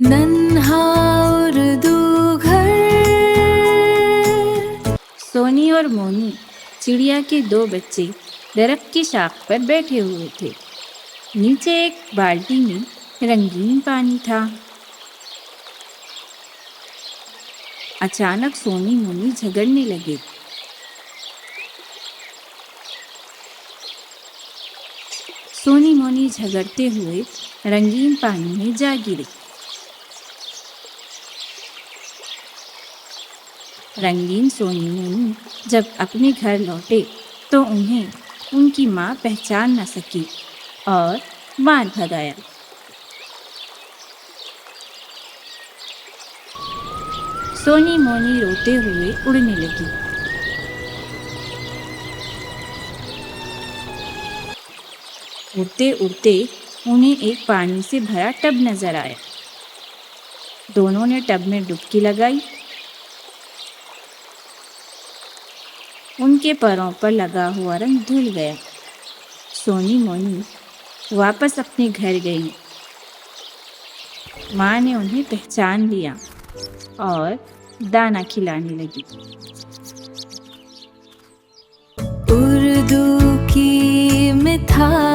नन्हा उर्दू घर। सोनी और मोनी चिड़िया के दो बच्चे दरख्त की शाख पर बैठे हुए थे। नीचे एक बाल्टी में रंगीन पानी था। अचानक सोनी मोनी झगड़ने लगे। सोनी मोनी झगड़ते हुए रंगीन पानी में जा गिरे। रंगीन सोनी मोनी जब अपने घर लौटे तो उन्हें उनकी माँ पहचान न सकी और मार भगाया। सोनी मोनी रोते हुए उड़ने लगी। उड़ते उड़ते उन्हें एक पानी से भरा टब नजर आया। दोनों ने टब में डुबकी लगाई। उनके पैरों पर लगा हुआ रंग धुल गया। सोनी मोनी वापस अपने घर गई। माँ ने उन्हें पहचान लिया और दाना खिलाने लगी। उर्दू की मिठाई